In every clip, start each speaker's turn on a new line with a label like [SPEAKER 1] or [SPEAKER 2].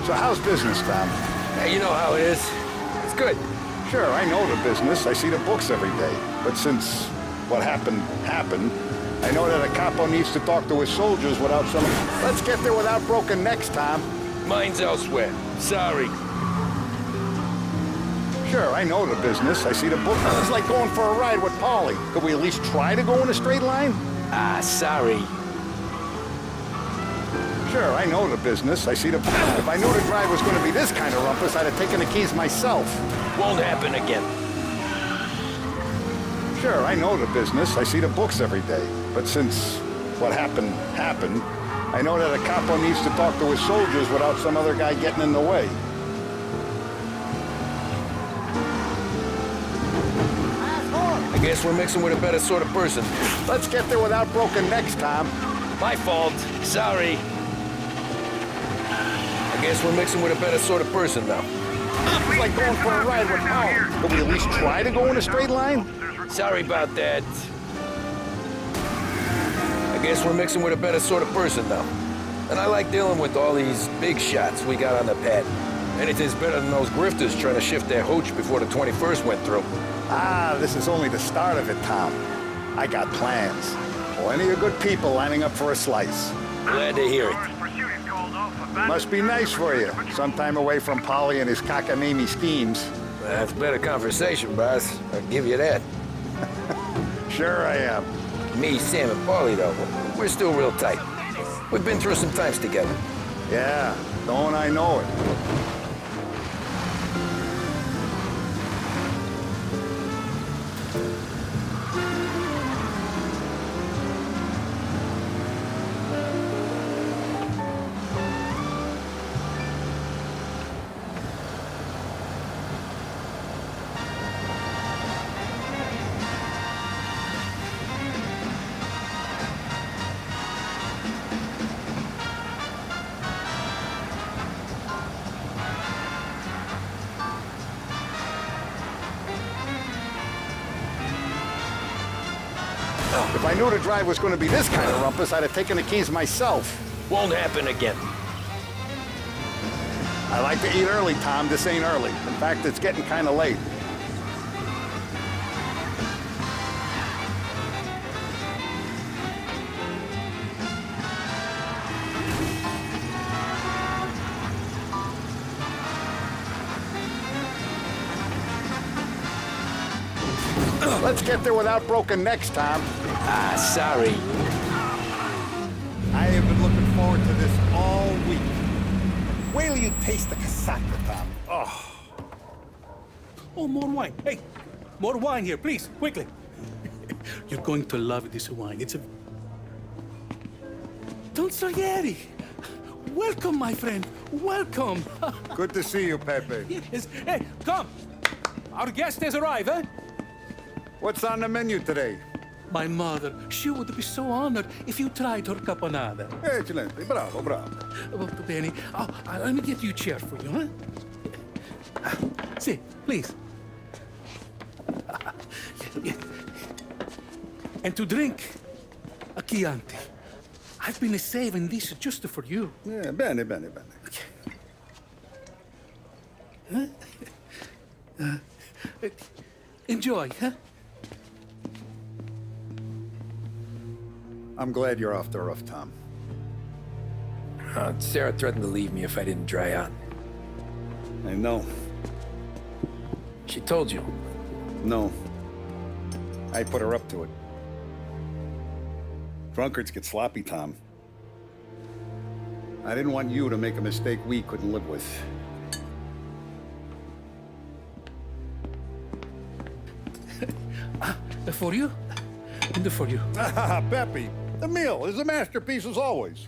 [SPEAKER 1] So how's business, Tom?
[SPEAKER 2] Hey, you know how it is. It's good.
[SPEAKER 1] Sure, I know the business. I see the books every day. But since what happened, I know that a capo needs to talk to his soldiers without some... Let's get there without broken necks, Tom.
[SPEAKER 2] Mine's elsewhere. Sorry.
[SPEAKER 1] Sure, I know the business. I see the book. It's like going for a ride with Paulie. Could we at least try to go in a straight line?
[SPEAKER 2] Sorry.
[SPEAKER 1] Sure, I know the business. I see the... If I knew the drive was going to be this kind of rumpus, I'd have taken the keys myself.
[SPEAKER 2] Won't happen again.
[SPEAKER 1] Sure, I know the business. I see the books every day. But since what happened, I know that a capo needs to talk to his soldiers without some other guy getting in the way.
[SPEAKER 2] I guess we're mixing with a better sort of person.
[SPEAKER 1] Let's get there without broken necks, Tom.
[SPEAKER 2] My fault. Sorry. I guess we're mixing with a better sort of person now.
[SPEAKER 1] It's like going for a ride with Paulie. Could we at least try to go in a straight line?
[SPEAKER 2] Sorry about that. I guess we're mixing with a better sort of person now. And I like dealing with all these big shots we got on the pad. Anything's better than those grifters trying to shift their hooch before the 21st went through.
[SPEAKER 1] This is only the start of it, Tom. I got plans. Plenty of good people lining up for a slice.
[SPEAKER 2] Glad to hear it.
[SPEAKER 1] Must be nice for you. Some time away from Paulie and his cockamamie schemes.
[SPEAKER 2] That's better conversation, boss. I'll give you that.
[SPEAKER 1] Sure I am.
[SPEAKER 2] Me, Sam, and Paulie, though, we're still real tight. We've been through some times together.
[SPEAKER 1] Yeah, don't I know it. If I knew the drive was going to be this kind of rumpus, I'd have taken the keys myself.
[SPEAKER 2] Won't happen again.
[SPEAKER 1] I like to eat early, Tom. This ain't early. In fact, it's getting kind of late. Let's get there without broken necks, Tom.
[SPEAKER 2] Sorry.
[SPEAKER 1] I have been looking forward to this all week. Wait till you taste the casaca, Tom.
[SPEAKER 3] Oh, more wine. Hey, more wine here, please, quickly. You're going to love this wine. It's a... Don Salieri. Welcome, my friend. Welcome.
[SPEAKER 1] Good to see you, Pepe.
[SPEAKER 3] Yes. Hey, come. Our guest has arrived, eh?
[SPEAKER 1] What's on the menu today?
[SPEAKER 3] My mother, she would be so honored if you tried her caponata.
[SPEAKER 1] Excelente, bravo, bravo.
[SPEAKER 3] Molto bene. Oh, let me get you a chair for you, huh? See, please. And to drink, a Chianti. I've been saving this just for you.
[SPEAKER 1] Yeah, bene, bene, bene.
[SPEAKER 3] Okay. Enjoy, huh?
[SPEAKER 1] I'm glad you're off the roof, Tom.
[SPEAKER 2] Sarah threatened to leave me if I didn't dry out.
[SPEAKER 1] I know.
[SPEAKER 2] She told you.
[SPEAKER 1] No. I put her up to it. Drunkards get sloppy, Tom. I didn't want you to make a mistake we couldn't live with.
[SPEAKER 3] For you? And for you.
[SPEAKER 1] Pepe, the meal is a masterpiece as always.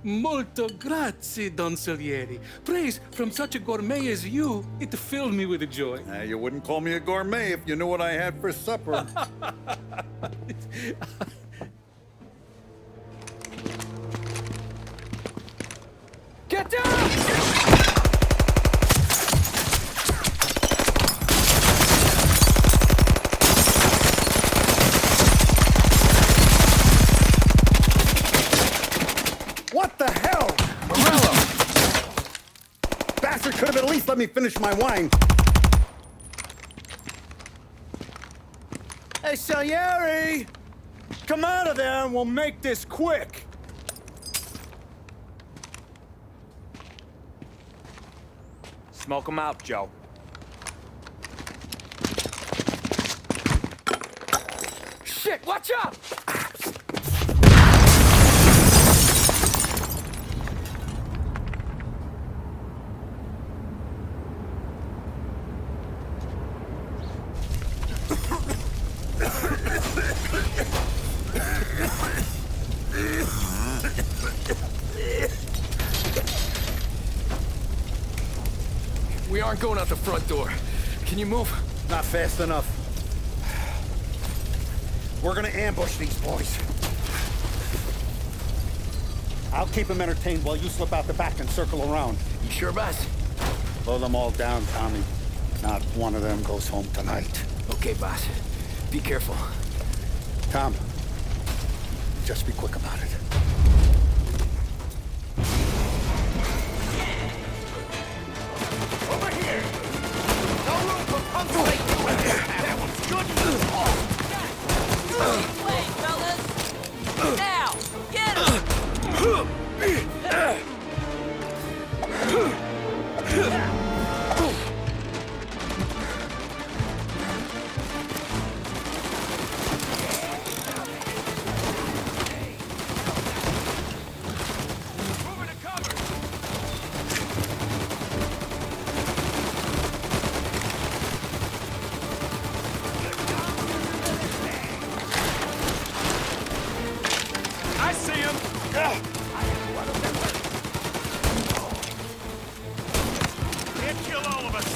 [SPEAKER 3] Molto grazie, Don Salieri. Praise from such a gourmet as you, it filled me with joy.
[SPEAKER 1] You wouldn't call me a gourmet if you knew what I had for supper.
[SPEAKER 2] Get down!
[SPEAKER 1] What the hell?
[SPEAKER 2] Morello!
[SPEAKER 1] Could have at least let me finish my wine.
[SPEAKER 4] Hey, Salieri! Come out of there and we'll make this quick. Smoke 'em out, Joe. Shit, watch out!
[SPEAKER 2] We aren't going out the front door. Can you move?
[SPEAKER 4] Not fast enough. We're gonna ambush these boys. I'll keep them entertained while you slip out the back and circle around.
[SPEAKER 2] You sure, boss?
[SPEAKER 4] Blow them all down, Tommy. Not one of them goes home tonight.
[SPEAKER 2] Okay, boss. Be careful.
[SPEAKER 4] Tom, just be quick about it.
[SPEAKER 5] Over here! No room for punks like you in this town. That one's good.
[SPEAKER 6] Play, fellas! Now! Get him!
[SPEAKER 5] Moving to cover. I see him. Can't kill all of us.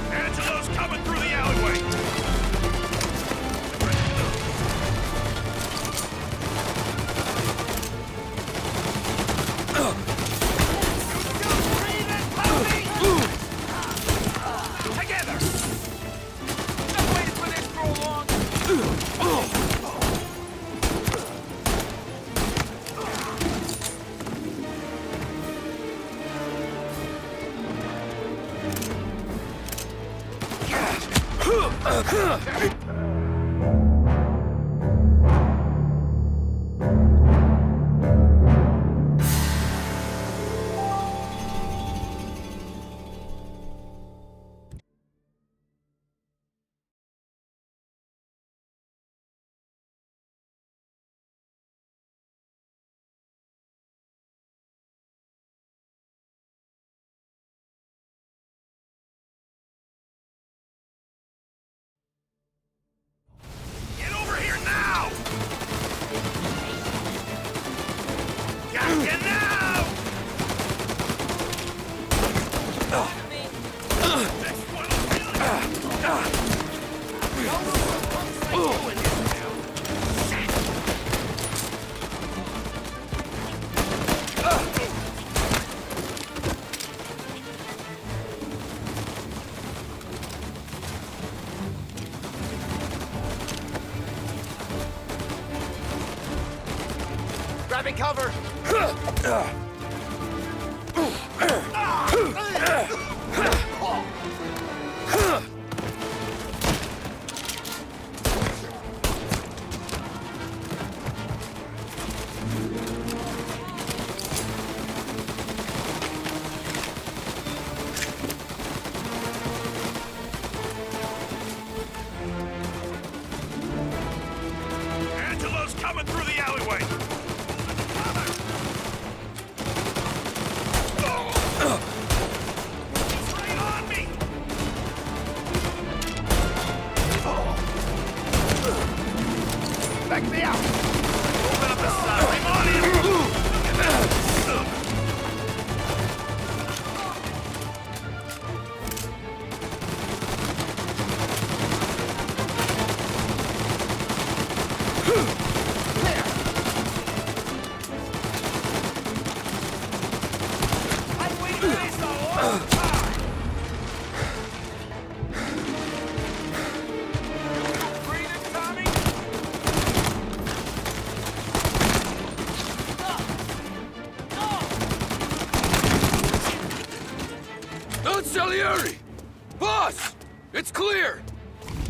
[SPEAKER 5] Angelo's coming through the alleyway. Together. Just waited for this for long. Get over here now! Gotcha now! Next one will kill you! No room for punks like you in this town. Grabbing cover! Angelo's coming through the alleyway! Breathing, Tommy?
[SPEAKER 2] Don Salieri! Boss! It's clear!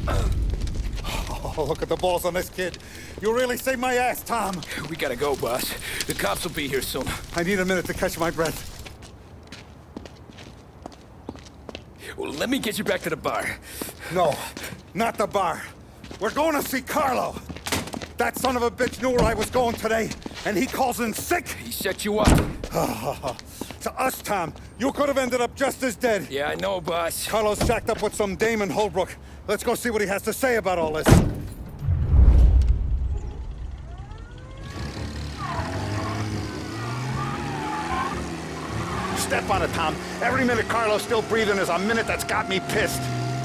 [SPEAKER 4] Oh, look at the balls on this kid. You really saved my ass, Tom.
[SPEAKER 2] We gotta go, boss. The cops will be here soon.
[SPEAKER 4] I need a minute to catch my breath.
[SPEAKER 2] Well, let me get you back to the bar.
[SPEAKER 4] No, not the bar. We're going to see Carlo. That son of a bitch knew where I was going today, and he calls in sick.
[SPEAKER 2] He set you up.
[SPEAKER 4] To us, Tom, you could have ended up just as dead.
[SPEAKER 2] Yeah, I know, boss.
[SPEAKER 4] Carlo's shacked up with some dame in Holbrook. Let's go see what he has to say about all this.
[SPEAKER 1] Step on it, Tom. Every minute Carlo's still breathing is a minute that's got me pissed.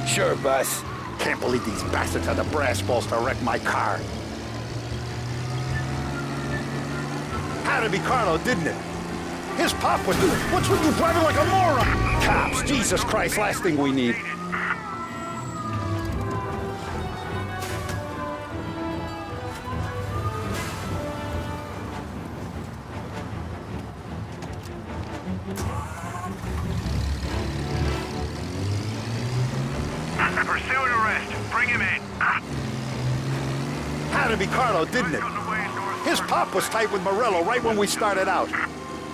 [SPEAKER 2] Sure, boss.
[SPEAKER 1] Can't believe these bastards had the brass balls to wreck my car. Had to be Carlo, didn't it? His pop was... What's with you driving like a moron? Cops, Jesus Christ, last thing we need.
[SPEAKER 5] Pursue and arrest. Bring him in.
[SPEAKER 1] Had to be Carlo, didn't it? His pop was tight with Morello right when we started out.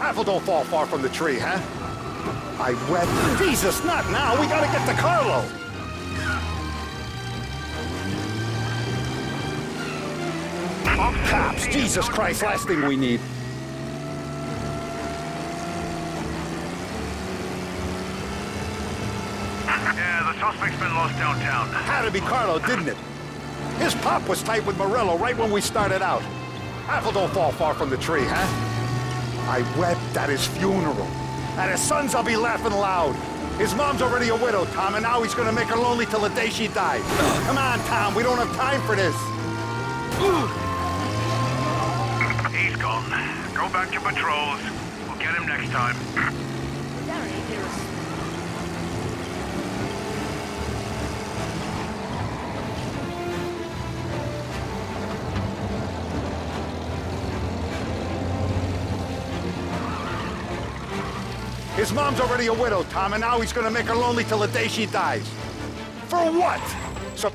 [SPEAKER 1] Apple don't fall far from the tree, huh? I wept. Jesus, not now. We gotta get to Carlo. Cops, Jesus Christ, last thing we need.
[SPEAKER 5] Yeah, the suspect's been lost downtown.
[SPEAKER 1] Had to be Carlo, didn't it? His pop was tight with Morello right when we started out. Apple don't fall far from the tree, huh? I wept at his funeral. At his son's, I'll be laughing loud. His mom's already a widow, Tom, and now he's gonna make her lonely till the day she dies. Come on, Tom, we don't have time for this.
[SPEAKER 5] He's gone. Go back to patrols. We'll get him next time.
[SPEAKER 1] His mom's already a widow, Tom, and now he's gonna make her lonely till the day she dies. For what? So...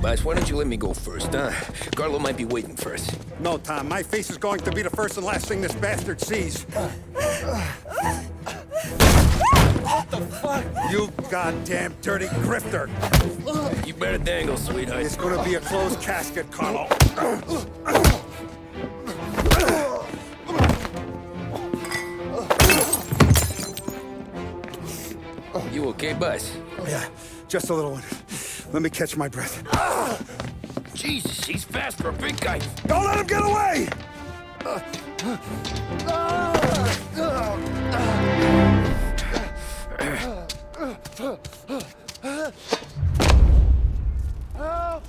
[SPEAKER 2] Boss, why don't you let me go first, huh? Carlo might be waiting for us.
[SPEAKER 4] No, Tom, my face is going to be the first and last thing this bastard sees. What the fuck? You goddamn dirty grifter.
[SPEAKER 2] You better dangle, sweetheart.
[SPEAKER 4] It's gonna be a closed casket, Carlo.
[SPEAKER 2] You okay, boss?
[SPEAKER 4] Yeah, just a little one. Let me catch my breath.
[SPEAKER 2] Jesus, he's fast for a big guy.
[SPEAKER 4] Don't let him get away! Help!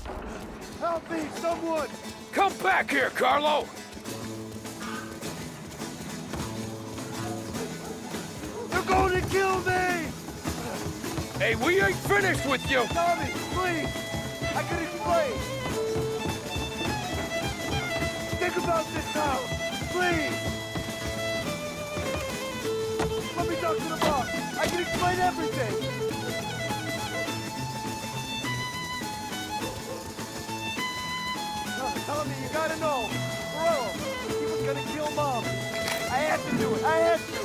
[SPEAKER 4] Help me, someone!
[SPEAKER 2] Come back here, Carlo!
[SPEAKER 4] They're going to kill me!
[SPEAKER 2] Hey, we ain't finished with you!
[SPEAKER 4] Tommy, please! I can explain! Think about this now! Please! Let me talk to the boss! I can explain everything! Tommy, you gotta know! Morello, he was gonna kill Mom! I had to do it! I had to!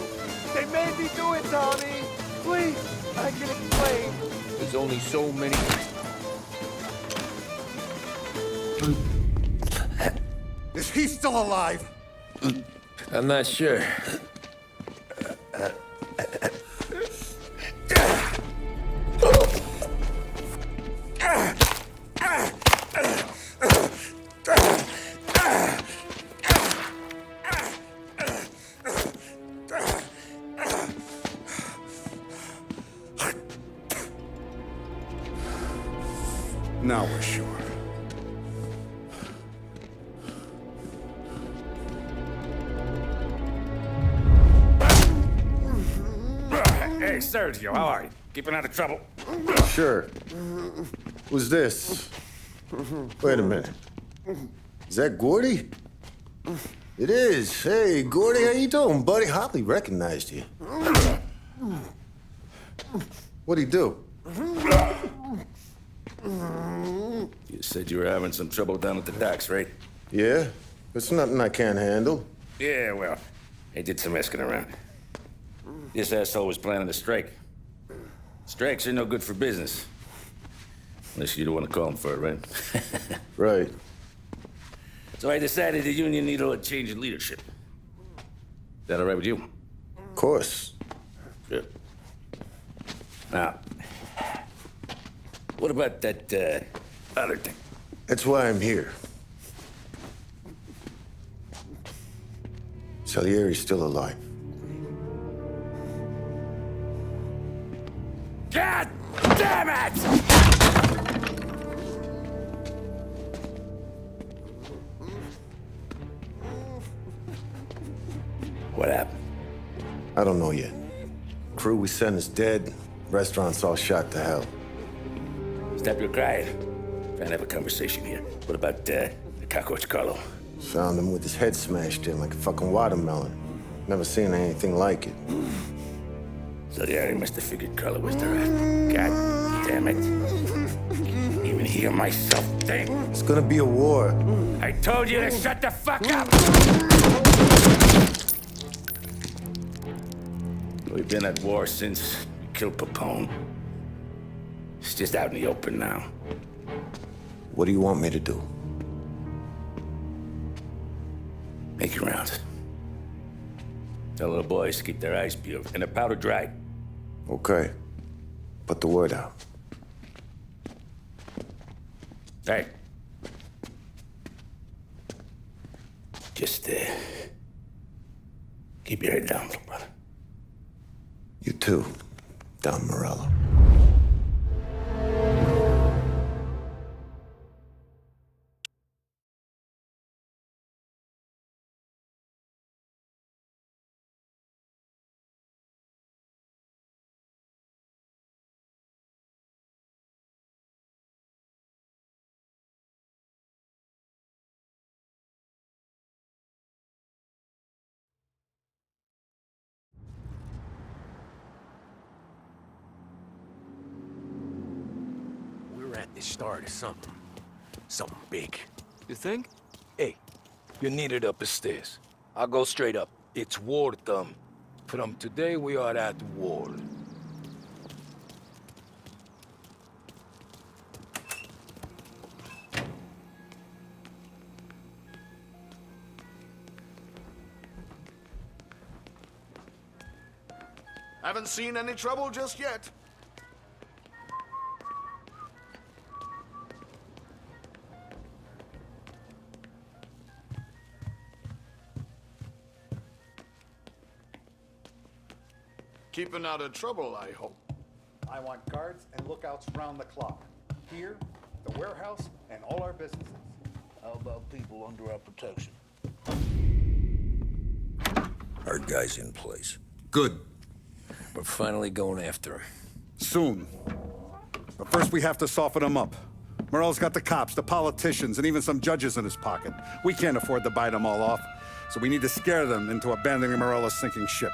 [SPEAKER 4] They made me do it, Tommy! Please! I can explain!
[SPEAKER 2] There's only so many...
[SPEAKER 4] Is he still alive?
[SPEAKER 2] I'm not sure.
[SPEAKER 4] Now we're sure.
[SPEAKER 7] Sergio, how are you? Keeping out of trouble?
[SPEAKER 8] Sure. Who's this? Wait a minute. Is that Gordy? It is. Hey, Gordy, how you doing, buddy? Hardly recognized you. What'd he do?
[SPEAKER 7] You said you were having some trouble down at the docks, right?
[SPEAKER 8] Yeah? It's nothing I can't handle.
[SPEAKER 7] Yeah, well, I did some asking around. This asshole was planning a strike. Strikes are no good for business. Unless you don't want to call him for it, right?
[SPEAKER 8] Right.
[SPEAKER 7] So I decided the union needed a change in leadership. Is that all right with you?
[SPEAKER 8] Of course.
[SPEAKER 7] Good. Now, what about that, other thing?
[SPEAKER 8] That's why I'm here. Salieri's still alive.
[SPEAKER 7] God damn it! What happened?
[SPEAKER 8] I don't know yet. Crew we sent is dead. Restaurant's all shot to hell.
[SPEAKER 7] Stop your crying. Trying to have a conversation here. What about, the cockroach Carlo?
[SPEAKER 8] Found him with his head smashed in like a fucking watermelon. Never seen anything like it.
[SPEAKER 7] So the area must have figured Carlo was the rat. God damn it. Even hear myself think.
[SPEAKER 8] It's gonna be a war.
[SPEAKER 7] I told you to shut the fuck up! We've been at war since we killed Papone. It's just out in the open now.
[SPEAKER 8] What do you want me to do?
[SPEAKER 7] Make your rounds. Tell little boys to keep their eyes peeled and their powder dry.
[SPEAKER 8] Okay. Put the word out.
[SPEAKER 7] Hey. Just, keep your head down, little brother.
[SPEAKER 8] You too, Don Morello.
[SPEAKER 9] We're at the start of something. Something big.
[SPEAKER 3] You think?
[SPEAKER 9] Hey, you're needed up the stairs. I'll go straight up. It's war time. From today, we are at war.
[SPEAKER 10] Haven't seen any trouble just yet. Keeping out of trouble, I hope.
[SPEAKER 1] I want guards and lookouts round the clock. Here, the warehouse, and all our businesses.
[SPEAKER 11] How about people under our protection?
[SPEAKER 9] Our guy's in place.
[SPEAKER 1] Good.
[SPEAKER 9] We're finally going after him.
[SPEAKER 1] Soon. But first we have to soften him up. Morello's got the cops, the politicians, and even some judges in his pocket. We can't afford to bite them all off, so we need to scare them into abandoning Morello's sinking ship.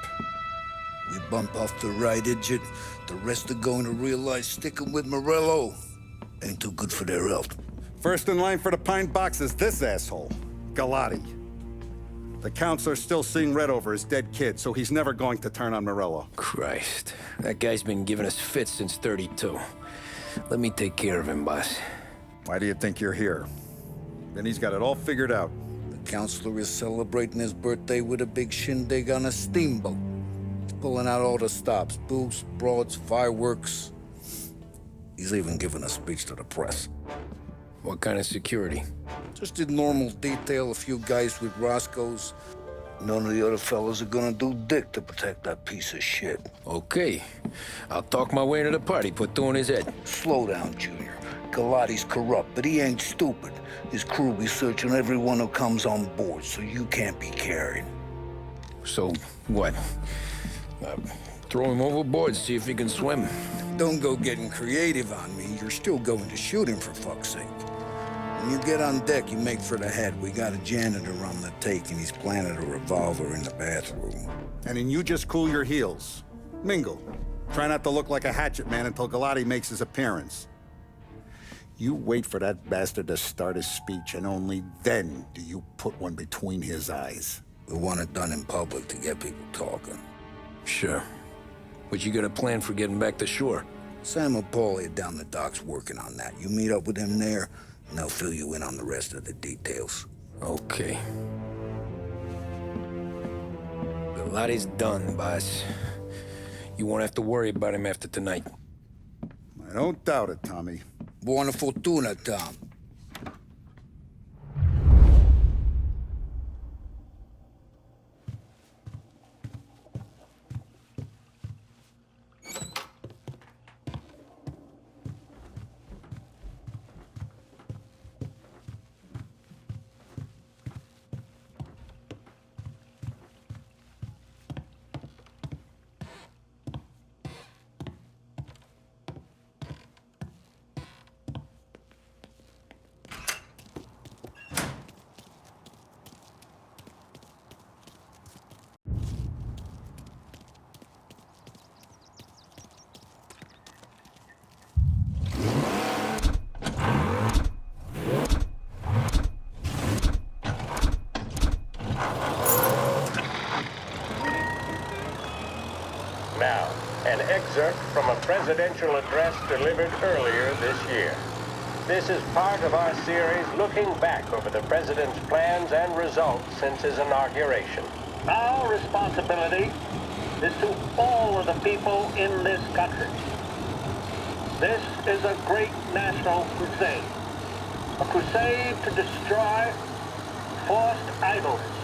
[SPEAKER 11] We bump off the right idiot, the rest are going to realize sticking with Morello ain't too good for their health.
[SPEAKER 1] First in line for the pine box is this asshole, Galati. The counselor's still seeing red over his dead kid, so he's never going to turn on Morello.
[SPEAKER 9] Christ. That guy's been giving us fits since 32. Let me take care of him, boss.
[SPEAKER 1] Why do you think you're here? Then he's got it all figured out.
[SPEAKER 11] The counselor is celebrating his birthday with a big shindig on a steamboat. He's pulling out all the stops, booze, broads, fireworks. He's even giving a speech to the press.
[SPEAKER 9] What kind of security?
[SPEAKER 11] Just did normal detail, a few guys with Roscoe's. None of the other fellas are gonna do dick to protect that piece of shit.
[SPEAKER 9] Okay. I'll talk my way into the party, put two in his head.
[SPEAKER 11] Slow down, Junior. Galati's corrupt, but he ain't stupid. His crew be searching everyone who comes on board, so you can't be carried.
[SPEAKER 9] So, what?
[SPEAKER 2] Throw him overboard, see if he can swim.
[SPEAKER 11] Don't go getting creative on me. You're still going to shoot him, for fuck's sake. When you get on deck, you make for the head. We got a janitor on the take, and he's planted a revolver in the bathroom.
[SPEAKER 1] And then you just cool your heels. Mingle. Try not to look like a hatchet man until Galati makes his appearance. You wait for that bastard to start his speech, and only then do you put one between his eyes.
[SPEAKER 11] We want it done in public to get people talking.
[SPEAKER 2] Sure. But you got a plan for getting back to shore?
[SPEAKER 11] Sam and Paulie down the docks working on that. You meet up with them there, and they'll fill you in on the rest of the details.
[SPEAKER 2] Okay. Galati's done, boss. You won't have to worry about him after tonight.
[SPEAKER 1] I don't doubt it, Tommy.
[SPEAKER 11] Buona fortuna, Tom.
[SPEAKER 12] Now, an excerpt from a presidential address delivered earlier this year. This is part of our series looking back over the president's plans and results since his inauguration. Our responsibility is to all of the people in this country. This is a great national crusade. A crusade to destroy forced idleness,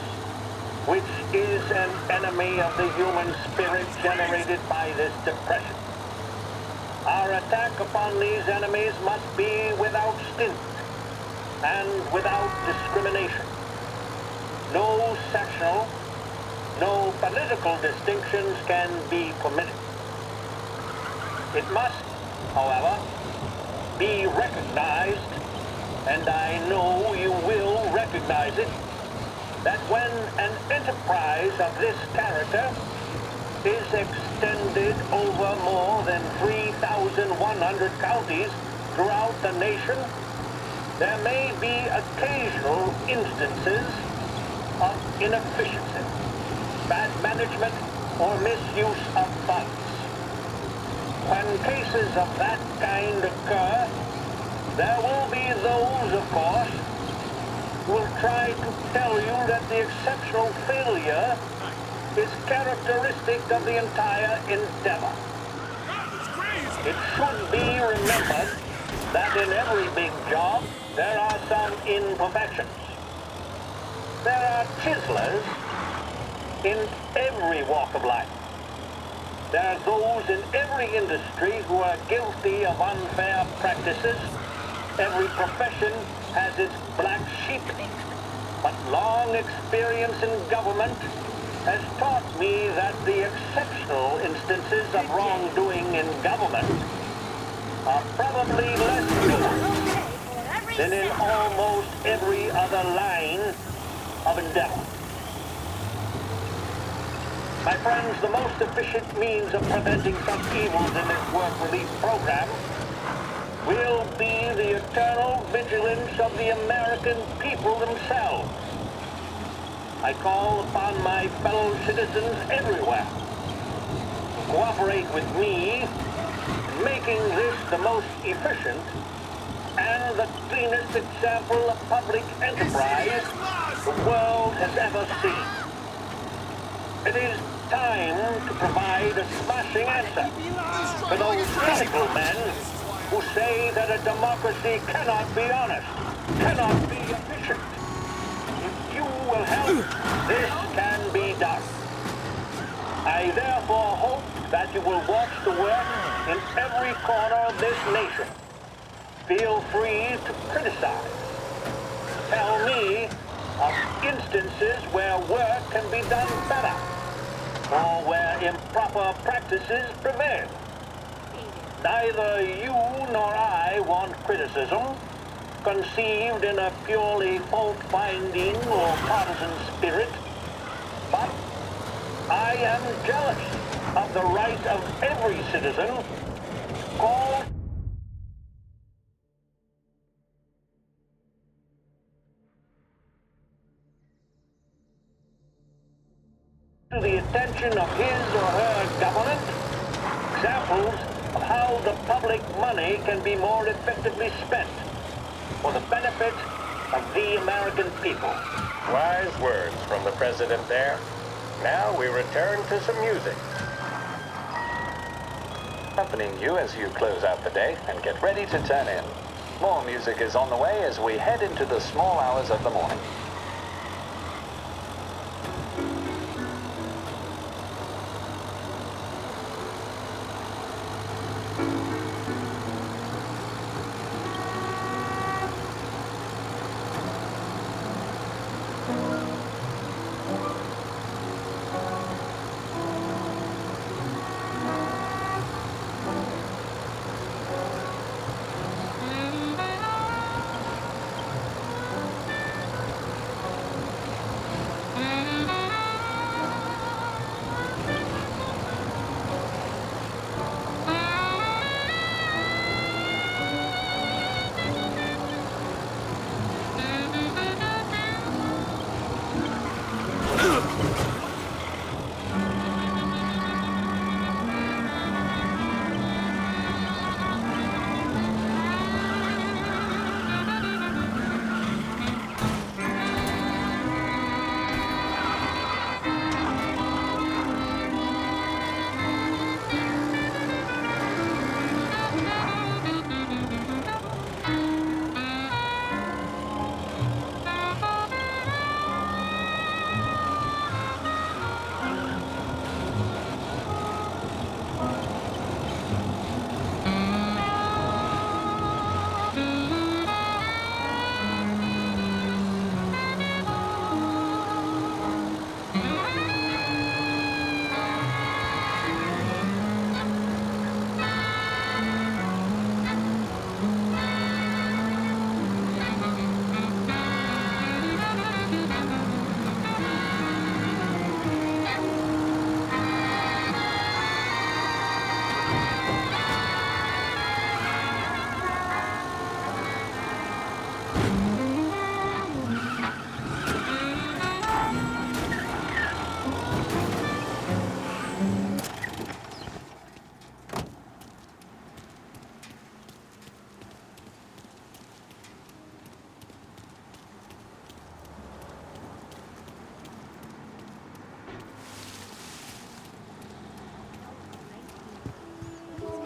[SPEAKER 12] which is an enemy of the human spirit generated by this depression. Our attack upon these enemies must be without stint and without discrimination. No sectional, no political distinctions can be permitted. It must, however, be recognized, and I know you will recognize it, that when an enterprise of this character is extended over more than 3,100 counties throughout the nation, there may be occasional instances of inefficiency, bad management, or misuse of funds. When cases of that kind occur, there will be those, of course, will try to tell you that the exceptional failure is characteristic of the entire endeavor. It should be remembered that in every big job, there are some imperfections. There are chiselers in every walk of life. There are those in every industry who are guilty of unfair practices. Every profession has its black sheep, but long experience in government has taught me that the exceptional instances of wrongdoing in government are probably less numerous than in almost every other line of endeavor. My friends, the most efficient means of preventing such evils in this work relief program will be the eternal vigilance of the American people themselves. I call upon my fellow citizens everywhere to cooperate with me in making this the most efficient and the cleanest example of public enterprise the world has ever seen. It is time to provide a smashing answer to those cynical men who say that a democracy cannot be honest, cannot be efficient. If you will help, this can be done. I therefore hope that you will watch the work in every corner of this nation. Feel free to criticize. Tell me of instances where work can be done better. or where improper practices prevail. Neither you nor I want criticism, conceived in a purely fault-finding or partisan spirit, but I am jealous of the right of every citizen called to the attention of his or her government examples of how the public money can be more effectively spent for the benefit of the American people. Wise words from the president there. Now we return to some music. Accompanying you as you close out the day and get ready to turn in. More music is on the way as we head into the small hours of the morning.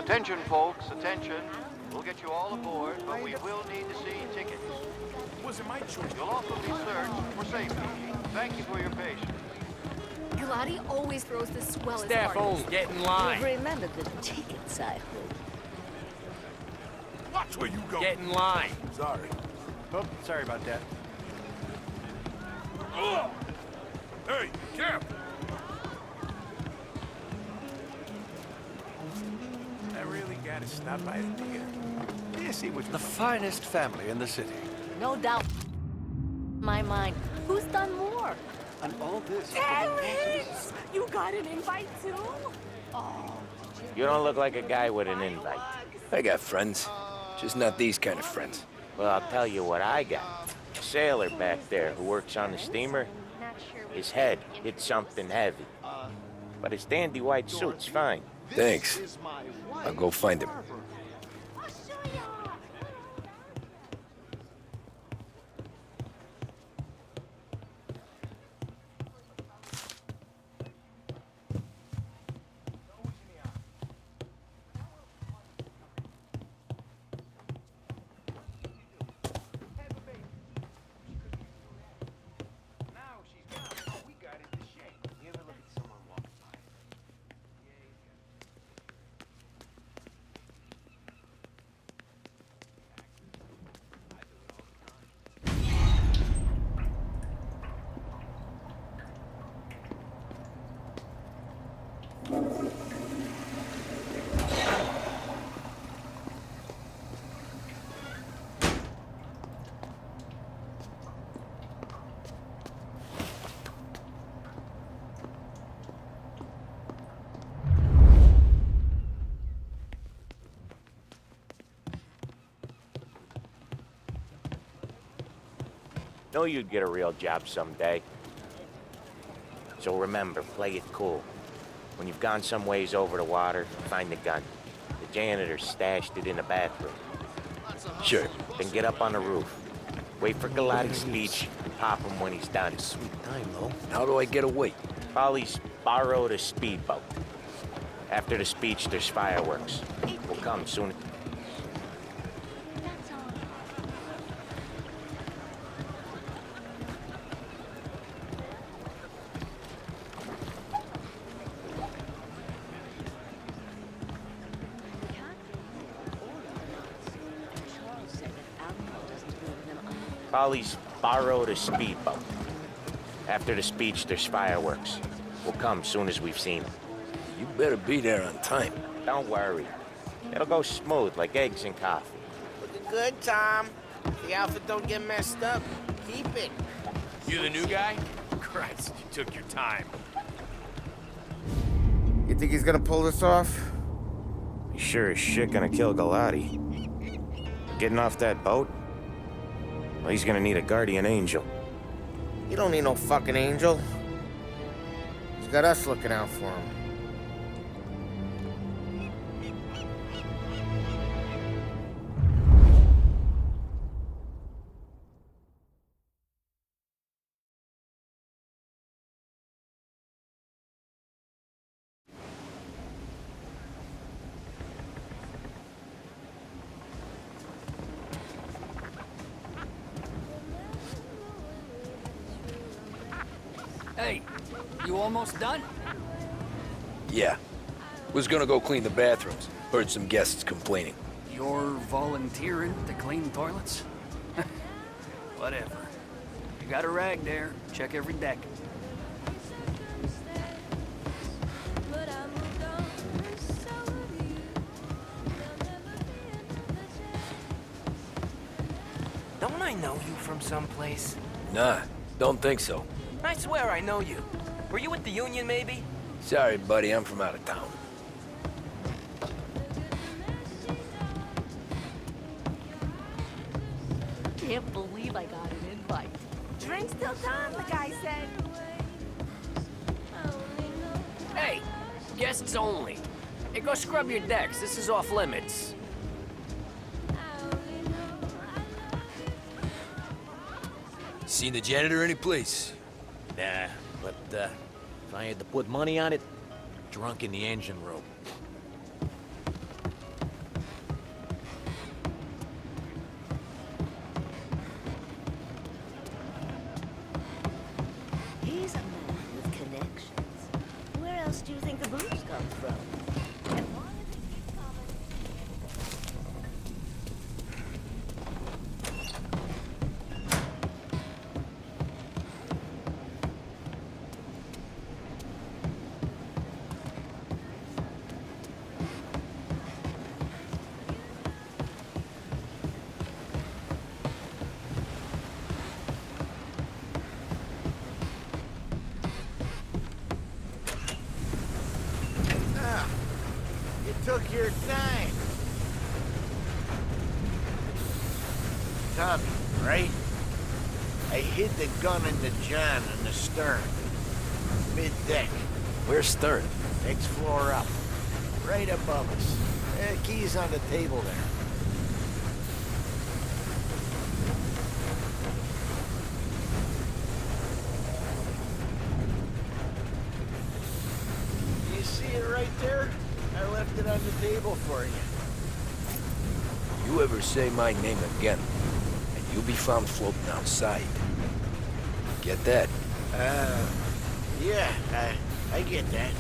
[SPEAKER 13] Attention, folks, attention. We'll get you all aboard, but we will need to see tickets.
[SPEAKER 10] Wasn't my choice.
[SPEAKER 13] You'll also be searched for safety. Thank you for your patience.
[SPEAKER 14] Glotty always throws the swellest
[SPEAKER 5] Staff
[SPEAKER 14] parties.
[SPEAKER 5] owned, get in line.
[SPEAKER 15] Remember the tickets, I hope.
[SPEAKER 10] Watch where you go.
[SPEAKER 5] Get in line.
[SPEAKER 10] Sorry.
[SPEAKER 13] Oh, sorry about that.
[SPEAKER 10] Oh! Hey, careful! I really gotta stop by the theater. Yeah, see what
[SPEAKER 4] The finest family in the city.
[SPEAKER 15] No doubt. My mind. Who's done more?
[SPEAKER 4] And all this.
[SPEAKER 14] Alice! You got an invite too?
[SPEAKER 7] You don't look like a guy with an invite.
[SPEAKER 2] I got friends. Just not these kind of friends.
[SPEAKER 7] Well, I'll tell you what I got. A sailor back there who works on the steamer. His head hit something heavy. But his dandy white suit's fine.
[SPEAKER 2] Thanks. I'll go find him.
[SPEAKER 16] Know you'd get a real job someday. So remember, play it cool. When you've gone some ways over the water, find the gun. The janitor stashed it in the bathroom.
[SPEAKER 2] Sure.
[SPEAKER 16] Then get up on the roof. Wait for Galati's speech and pop him when he's done.
[SPEAKER 2] Sweet time, though. How do I get away?
[SPEAKER 16] Polly's borrowed a speedboat. After the speech, there's fireworks. We'll come soon. Polly's borrowed a speedboat. After the speech, there's fireworks. We'll come soon as we've seen him.
[SPEAKER 2] You better be there on time.
[SPEAKER 16] Don't worry. It'll go smooth like eggs and coffee.
[SPEAKER 17] Looking good, Tom. The outfit don't get messed up. Keep it.
[SPEAKER 10] You the new guy? Christ, you took your time.
[SPEAKER 17] You think he's gonna pull this off?
[SPEAKER 16] He's sure as shit gonna kill Galati. Getting off that boat? Well, he's gonna need a guardian angel.
[SPEAKER 17] You don't need no fucking angel. He's got us looking out for him.
[SPEAKER 18] Hey, you almost done?
[SPEAKER 2] Yeah. Was gonna go clean the bathrooms. Heard some guests complaining.
[SPEAKER 18] You're volunteering to clean toilets? Whatever. You got a rag there. Check every deck.
[SPEAKER 19] Don't I know you from someplace?
[SPEAKER 2] Nah, don't think so.
[SPEAKER 19] I swear I know you. Were you at the Union, maybe?
[SPEAKER 2] Sorry, buddy, I'm from out of town.
[SPEAKER 15] Can't believe I got an invite.
[SPEAKER 14] Drinks till dawn, the guy said.
[SPEAKER 18] Hey, guests only. Hey, go scrub your decks. This is off limits.
[SPEAKER 2] Seen the janitor anyplace?
[SPEAKER 20] Nah, but if I had to put money on it, drunk in the engine room.
[SPEAKER 21] He's a man with connections. Where else do you think the booze comes from? And why does he keep
[SPEAKER 17] You took your time. Tommy, right? I hid the gun in the John in the stern. Mid-deck.
[SPEAKER 20] Where's stern?
[SPEAKER 17] Next floor up. Right above us. Key's on the table there. You see it right there? I left it on the table for you.
[SPEAKER 2] You ever say my name again, and you'll be found floating outside. Get that?
[SPEAKER 17] Yeah, I get that.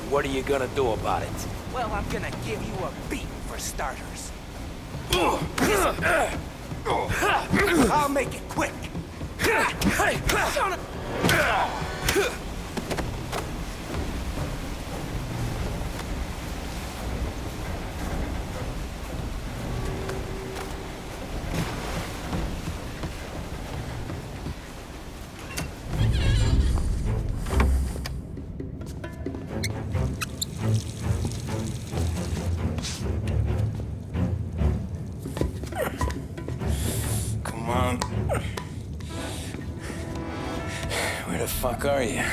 [SPEAKER 2] What are you gonna do about it?
[SPEAKER 19] Well, I'm gonna give you a beat for starters.
[SPEAKER 5] I'll make it quick. Hey, son of...
[SPEAKER 2] Come on. Where the fuck are you?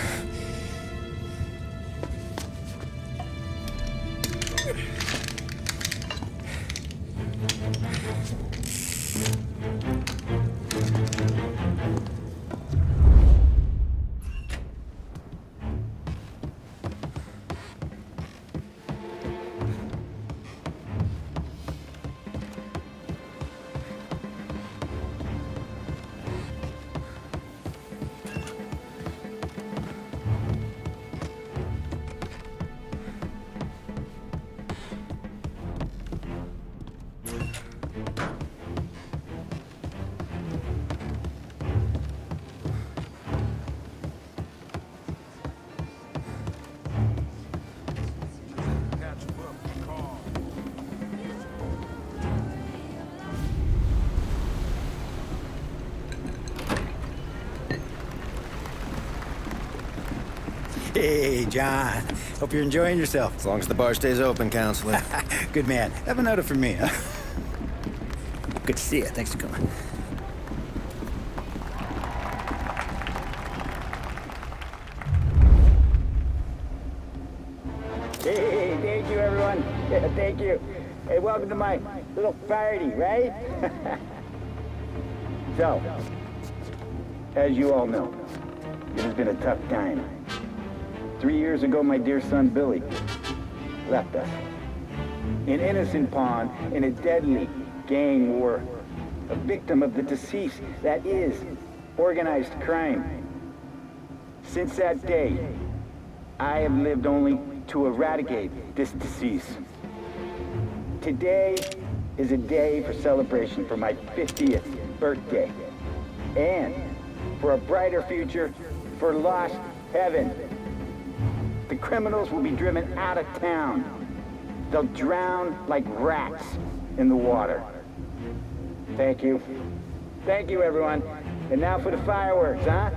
[SPEAKER 6] Hey, John. Hope you're enjoying yourself.
[SPEAKER 22] As long as the bar stays open, counselor.
[SPEAKER 6] Good man. Have another for me, huh? Good to see you. Thanks for coming.
[SPEAKER 23] Hey, thank you, everyone. Yeah, thank you. Hey, welcome to my little party, right? So, as you all know, it has been a tough time. 3 years ago, my dear son, Billy, left us. An innocent pawn in a deadly gang war. A victim of the deceased that is organized crime. Since that day, I have lived only to eradicate this disease. Today is a day for celebration for my 50th birthday. And for a brighter future for lost heaven. The criminals will be driven out of town. They'll drown like rats in the water. Thank you. Thank you, everyone. And now for the fireworks, huh?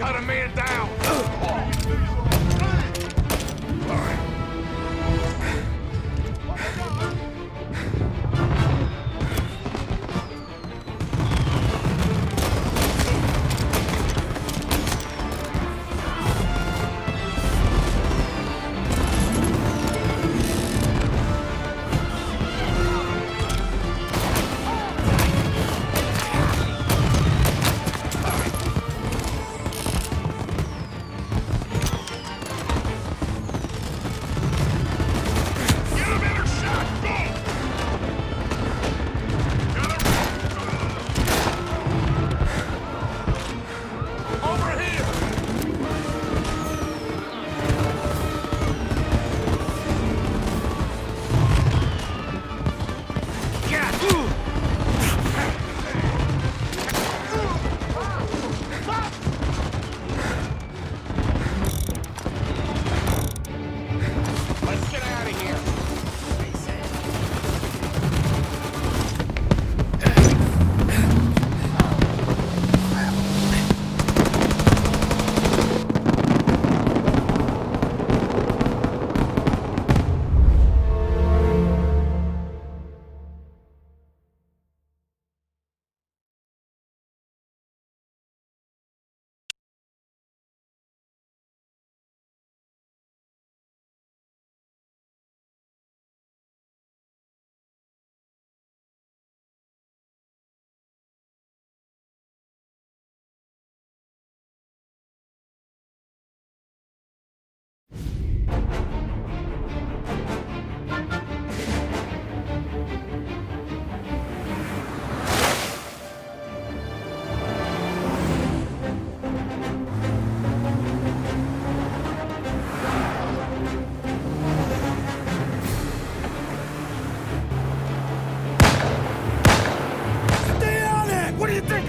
[SPEAKER 5] Got a man down!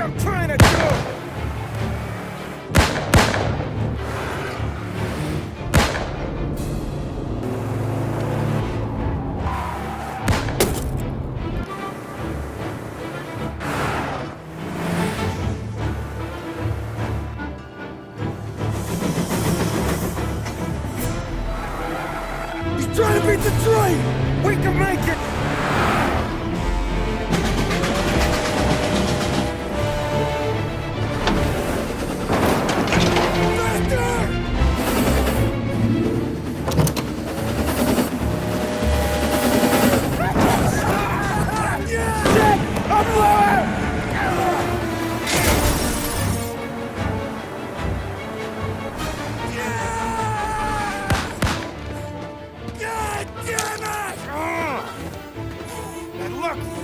[SPEAKER 4] I'm trying to do! He's trying to beat the train! We can make it!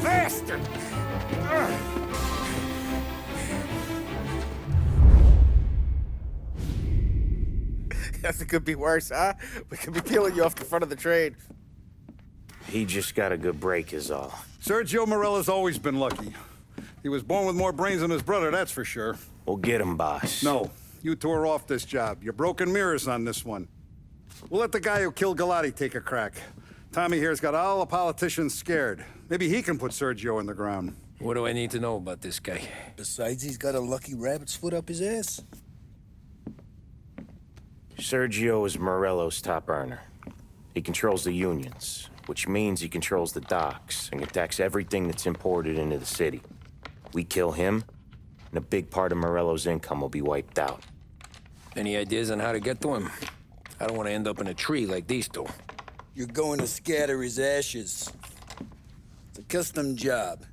[SPEAKER 4] Faster!
[SPEAKER 3] Guess it could be worse, huh? We could be peeling you off the front of the train.
[SPEAKER 16] He just got a good break is all.
[SPEAKER 1] Sergio Morella's always been lucky. He was born with more brains than his brother, that's for sure.
[SPEAKER 16] We'll get him, boss.
[SPEAKER 1] No, you two are off this job. You're broken mirrors on this one. We'll let the guy who killed Galati take a crack. Tommy here's got all the politicians scared. Maybe he can put Sergio in the ground.
[SPEAKER 2] What do I need to know about this guy?
[SPEAKER 11] Besides, he's got a lucky rabbit's foot up his ass.
[SPEAKER 16] Sergio is Morello's top earner. He controls the unions, which means he controls the docks and attacks everything that's imported into the city. We kill him, and a big part of Morello's income will be wiped out.
[SPEAKER 2] Any ideas on how to get to him? I don't want to end up in a tree like these two.
[SPEAKER 11] You're going to scatter his ashes. It's a custom job.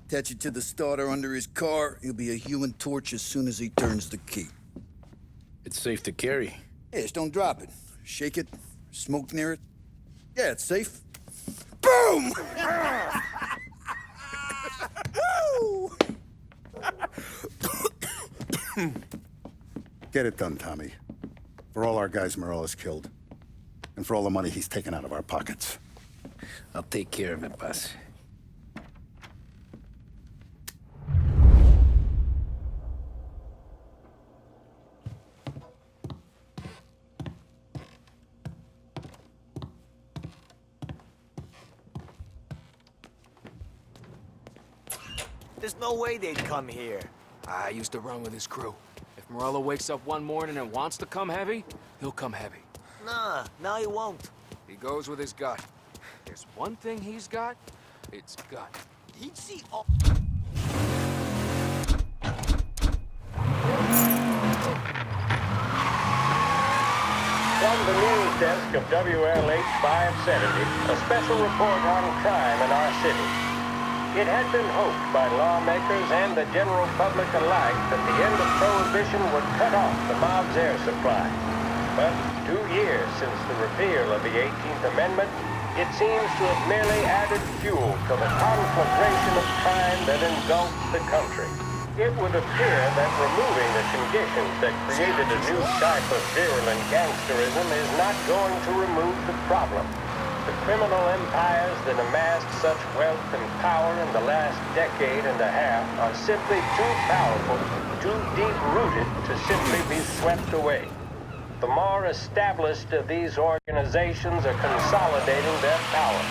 [SPEAKER 11] Attach it to the starter under his car. He'll be a human torch as soon as he turns the key.
[SPEAKER 2] It's safe to carry.
[SPEAKER 11] Hey, just don't drop it. Shake it, smoke near it. Yeah, it's safe. Boom!
[SPEAKER 1] Get it done, Tommy. For all our guys Morella's killed. And for all the money he's taken out of our pockets.
[SPEAKER 2] I'll take care of it, boss.
[SPEAKER 17] There's no way they'd come here.
[SPEAKER 18] I used to run with his crew. If Morello wakes up one morning and wants to come heavy, he'll come heavy.
[SPEAKER 17] Nah, no, he won't.
[SPEAKER 18] He goes with his gut. There's one thing he's got, it's gut.
[SPEAKER 17] He'd see all...
[SPEAKER 8] From the news desk of WLH 570, a special report on crime in our city. It had been hoped by lawmakers and the general public alike that the end of Prohibition would cut off the mob's air supply. But 2 years since the repeal of the 18th Amendment, it seems to have merely added fuel to the conflagration of crime that engulfs the country. It would appear that removing the conditions that created a new type of virulent gangsterism is not going to remove the problem. The criminal empires that amassed such wealth and power in the last decade and a half are simply too powerful, too deep-rooted to simply be swept away. The more established of these organizations are consolidating their power.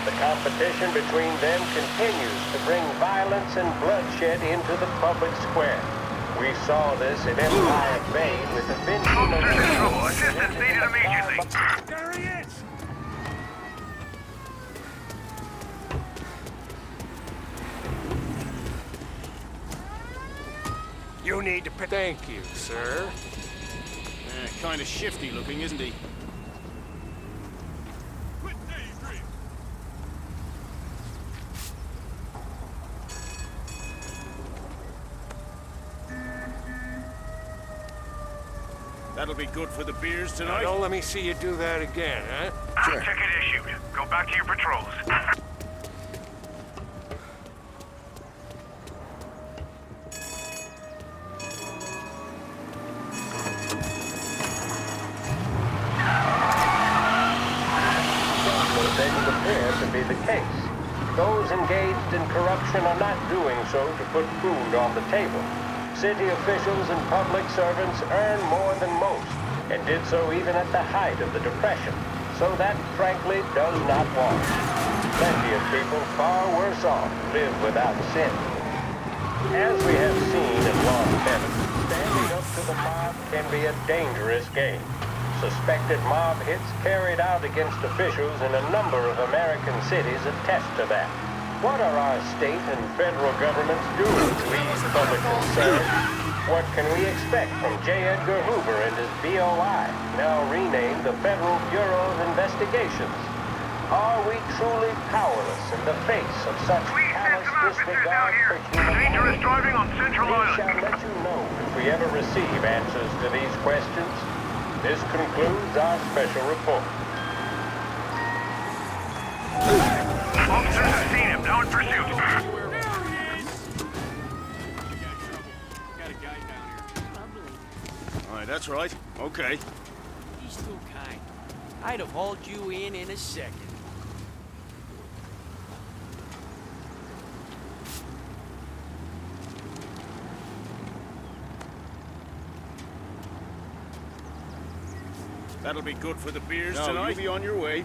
[SPEAKER 8] The competition between them continues to bring violence and bloodshed into the public square. We saw this at Empire Bay with the Benjamin...
[SPEAKER 5] Assistance needed immediately.
[SPEAKER 4] There he is!
[SPEAKER 10] You need to pick...
[SPEAKER 2] Thank you, sir.
[SPEAKER 10] Kind of shifty looking, isn't he? That'll be good for the beers tonight.
[SPEAKER 2] Don't let me see you do that again, huh?
[SPEAKER 5] Sure. Ticket issued. Go back to your patrols.
[SPEAKER 8] They would appear to be the case. Those engaged in corruption are not doing so to put food on the table. City officials and public servants earn more than most, and did so even at the height of the Depression. So that, frankly, does not wash. Plenty of people far worse off live without sin. As we have seen in Long Heaven, standing up to the mob can be a dangerous game. Suspected mob hits carried out against officials in a number of American cities attest to that. What are our state and federal governments doing to ease public concern? What can we expect from J. Edgar Hoover and his BOI, now renamed the Federal Bureau of Investigations? Are we truly powerless in the face of such callous disregard for human life?
[SPEAKER 5] Dangerous driving on Central
[SPEAKER 8] We
[SPEAKER 5] Island.
[SPEAKER 8] shall let you know if we ever receive answers to these questions. This concludes our special report.
[SPEAKER 5] Officers have seen him. Now in pursuit.
[SPEAKER 10] All right, that's right. Okay.
[SPEAKER 9] He's too kind. I'd have hauled you in a second.
[SPEAKER 10] That'll be good for the beers tonight. You'll be on your way.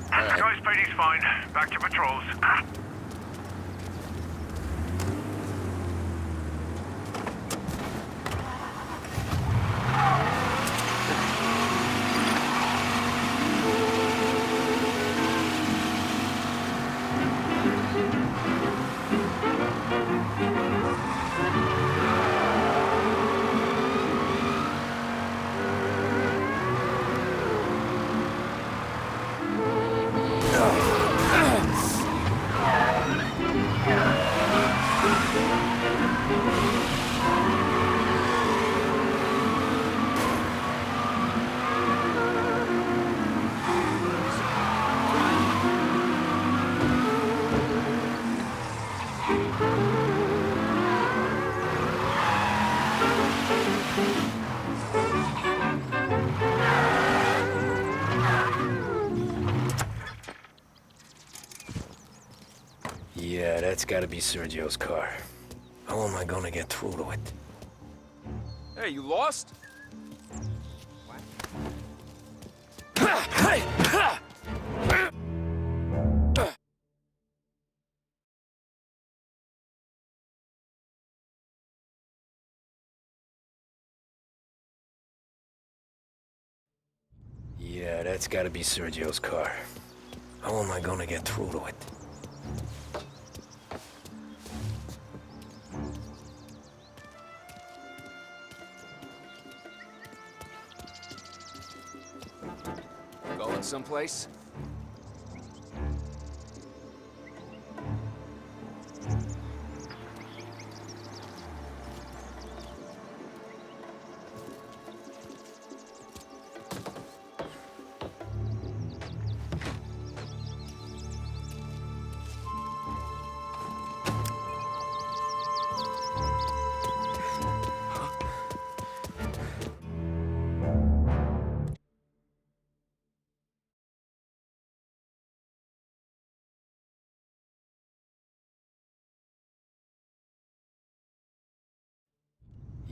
[SPEAKER 5] Guy's paiding's fine. Back to patrols.
[SPEAKER 2] Yeah, that's gotta be Sergio's car. How am I gonna get through to it?
[SPEAKER 18] Hey, you lost?
[SPEAKER 2] that's gotta be Sergio's car. How am I gonna get through to it?
[SPEAKER 18] Going someplace?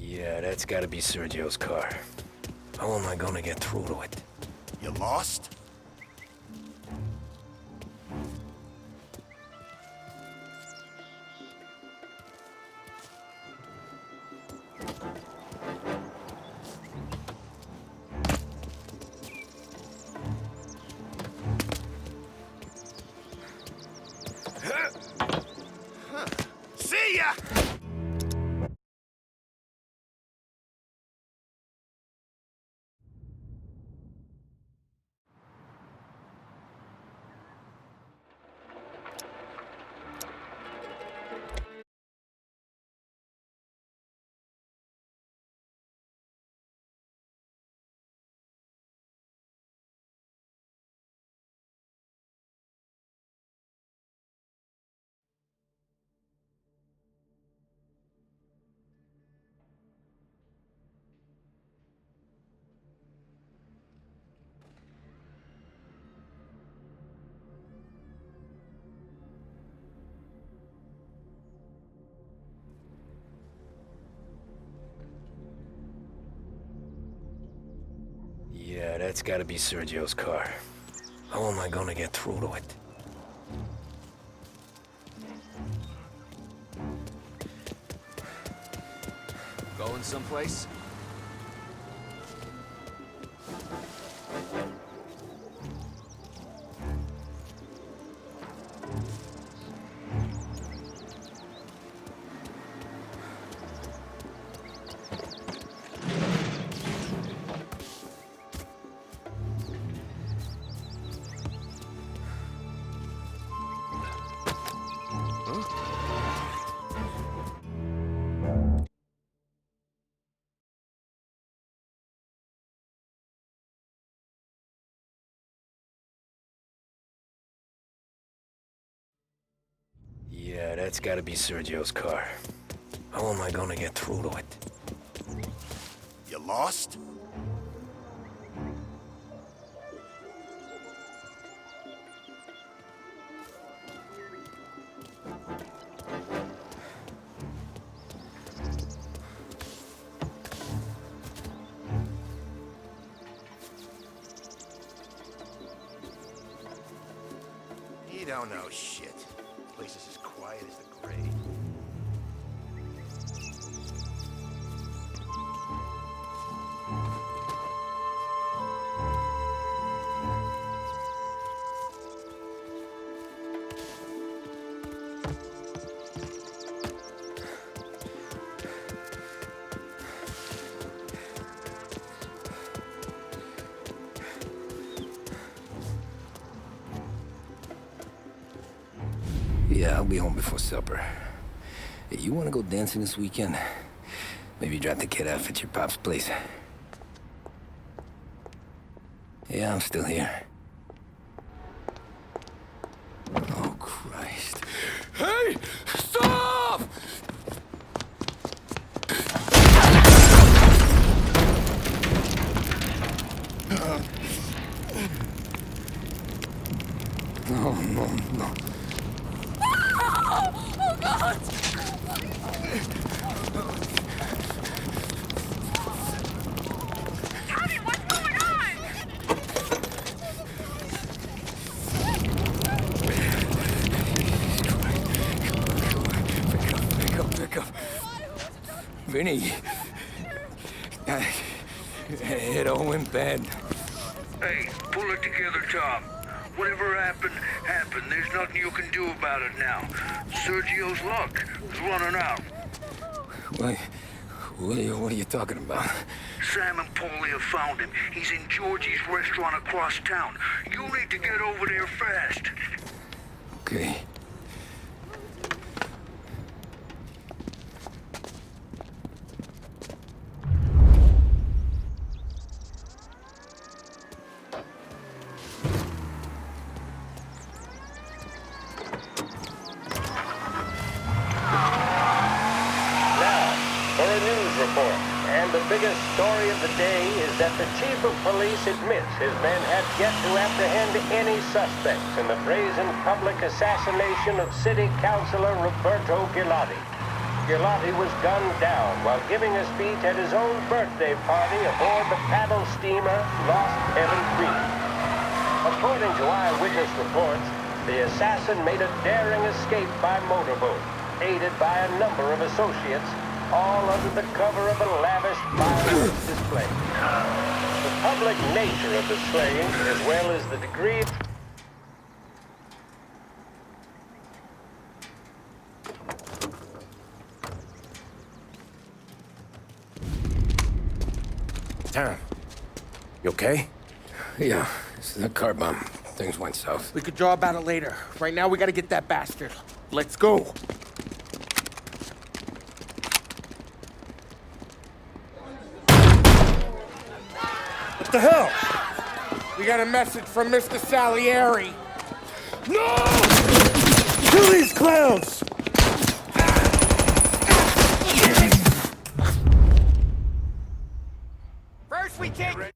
[SPEAKER 2] Yeah, that's gotta be Sergio's car. How am I gonna get through to it?
[SPEAKER 1] You lost? See ya!
[SPEAKER 2] Yeah, that's gotta be Sergio's car. How am I gonna get through to it?
[SPEAKER 18] Going someplace?
[SPEAKER 2] Yeah, that's gotta be Sergio's car. How am I gonna get through to it?
[SPEAKER 1] You lost? You don't know shit. Place is as quiet as the grave.
[SPEAKER 2] Yeah, I'll be home before supper. Hey, you wanna go dancing this weekend? Maybe drop the kid off at your pop's place. Yeah, I'm still here. Oh, Christ. Hey! Stop! No, no, no.
[SPEAKER 5] Oh, God! Tommy, what's going on?
[SPEAKER 2] Pick up. Vinny. It all went bad.
[SPEAKER 7] Hey, pull it together, Tom. Whatever happened, happened. There's nothing you can do about it now. Sergio's luck is running out.
[SPEAKER 2] What are you talking about?
[SPEAKER 7] Sam and Paulie have found him. He's in Georgie's restaurant across town. You need to get over there fast.
[SPEAKER 2] Okay.
[SPEAKER 8] For a news report. And the biggest story of the day is that the chief of police admits his men had yet to apprehend any suspects in the brazen public assassination of City Councilor Roberto Gilotti. Gilotti was gunned down while giving a speech at his own birthday party aboard the paddle steamer Lost Heaven Queen. According to eyewitness reports, the assassin made a daring escape by motorboat, aided by a number of associates, all under the cover of a lavish fireworks display. The public nature of the slaying, as well as the degree of...
[SPEAKER 2] Tom, you okay? Yeah, it's a car bomb. Things went south.
[SPEAKER 3] We could draw about it later. Right now, we gotta get that bastard. Let's go. What the hell? We got a message from Mr. Salieri. No! Kill these clowns!
[SPEAKER 4] First we take